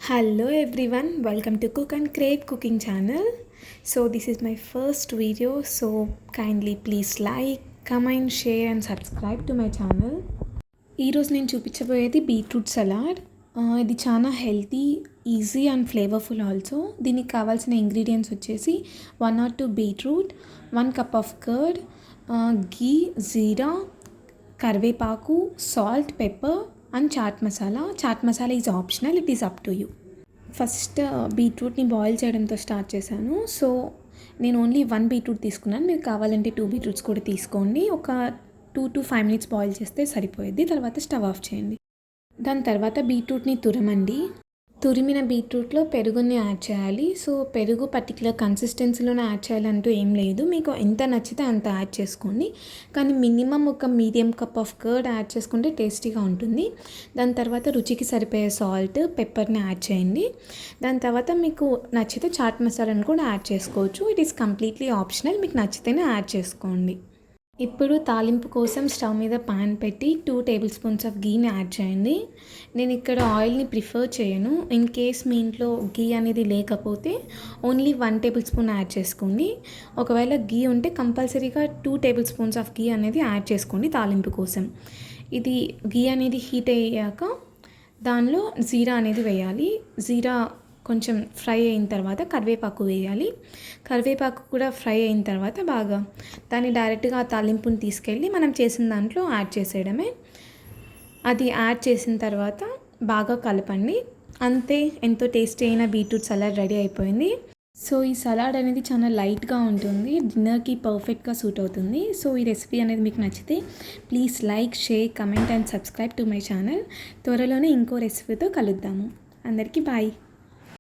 Hello everyone, welcome to Cook and Crave cooking channel. So this is my first video, so kindly please like, comment, share and subscribe to my channel. ఈరోజు నేను చూపించబోయేది beetroot salad. ఇది చాలా healthy, easy and flavourful also. దీనికి కావాల్సిన ingredients వచ్చేసి 1 or 2 beetroot, 1 cup of curd, ghee, jeera, కరివేపాకు, salt, pepper and chaat masala. Chaat masala is optional, it is up to you. First బీట్రూట్ని boil చేయడంతో స్టార్ట్ చేశాను. సో నేను ఓన్లీ 1 బీట్రూట్ తీసుకున్నాను. మీకు కావాలంటే 2 బీట్రూట్స్ కూడా తీసుకోండి. ఒక 2 to 5 minutes బాయిల్ చేస్తే సరిపోయేది. తర్వాత స్టవ్ ఆఫ్ చేయండి. దాని తర్వాత బీట్రూట్ని తురమండి. తురిమిన బీట్రూట్లో పెరుగుని యాడ్ చేయాలి. సో పెరుగు పర్టికులర్ కన్సిస్టెన్సీలోనే యాడ్ చేయాలంటూ ఏం లేదు, మీకు ఎంత నచ్చితే అంత యాడ్ చేసుకోండి. కానీ మినిమం ఒక medium cup of curd add చేసుకుంటే టేస్టీగా ఉంటుంది. దాని తర్వాత రుచికి సరిపోయే సాల్ట్, పెప్పర్ని యాడ్ చేయండి. దాని తర్వాత మీకు నచ్చితే చాట్ మసాలాను కూడా యాడ్ చేసుకోవచ్చు. ఇట్ ఈస్ కంప్లీట్లీ ఆప్షనల్, మీకు నచ్చితేనే యాడ్ చేసుకోండి. ఇప్పుడు తాలింపు కోసం స్టవ్ మీద పాన్ పెట్టి 2 tablespoons ఆఫ్ గీని యాడ్ చేయండి. నేను ఇక్కడ ఆయిల్ని ప్రిఫర్ చేయను. ఇన్ కేస్ మీ ఇంట్లో గీ అనేది లేకపోతే ఓన్లీ 1 tablespoon యాడ్ చేసుకోండి. ఒకవేళ గీ ఉంటే కంపల్సరీగా 2 tablespoons ఆఫ్ గీ అనేది యాడ్ చేసుకోండి తాలింపు కోసం. ఇది గీ అనేది హీట్ అయ్యాక దానిలో జీరా అనేది వేయాలి. జీరా కొంచెం ఫ్రై అయిన తర్వాత కరివేపాకు వేయాలి. కరివేపాకు కూడా ఫ్రై అయిన తర్వాత బాగా దాన్ని డైరెక్ట్గా ఆ తాలింపుని తీసుకెళ్ళి మనం చేసిన దాంట్లో యాడ్ చేసేయడమే. అది యాడ్ చేసిన తర్వాత బాగా కలపండి. అంతే, ఎంతో టేస్టీ అయిన బీట్రూట్ సలాడ్ రెడీ అయిపోయింది. సో ఈ సలాడ్ అనేది చాలా లైట్గా ఉంటుంది, డిన్నర్కి పర్ఫెక్ట్గా సూట్ అవుతుంది. సో ఈ రెసిపీ అనేది మీకు నచ్చితే please like, share, comment and subscribe to my channel. త్వరలోనే ఇంకో రెసిపీతో కలుద్దాము. అందరికీ బాయ్.